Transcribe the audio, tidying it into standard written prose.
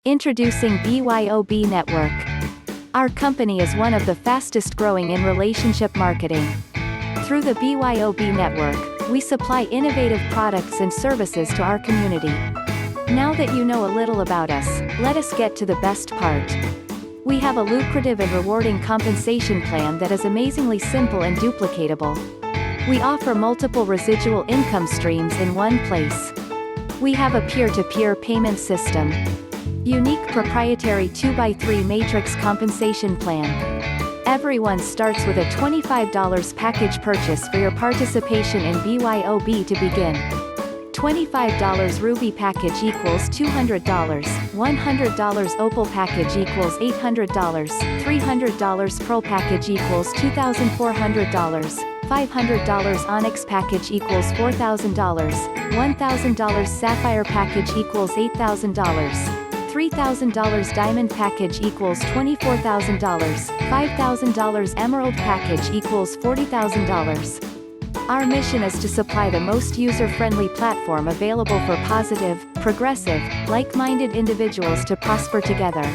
Introducing BYOB Network. Our company is one of the fastest growing in relationship marketing. Through the BYOB Network, we supply innovative products and services to our community. Now that you know a little about us, let us get to the best part. We have a lucrative and rewarding compensation plan that is amazingly simple and duplicatable. We offer multiple residual income streams in one place. We have a peer-to-peer payment system. Unique proprietary 2x3 matrix compensation plan. Everyone starts with a $25 package purchase for your participation in BYOB to begin. $25 Ruby package equals $200, $100 Opal package equals $800, $300 Pearl package equals $2,400, $500 Onyx package equals $4,000, $1,000 Sapphire package equals $8,000, $3,000 Diamond package equals $24,000, $5,000 Emerald package equals $40,000. Our mission is to supply the most user-friendly platform available for positive, progressive, like-minded individuals to prosper together.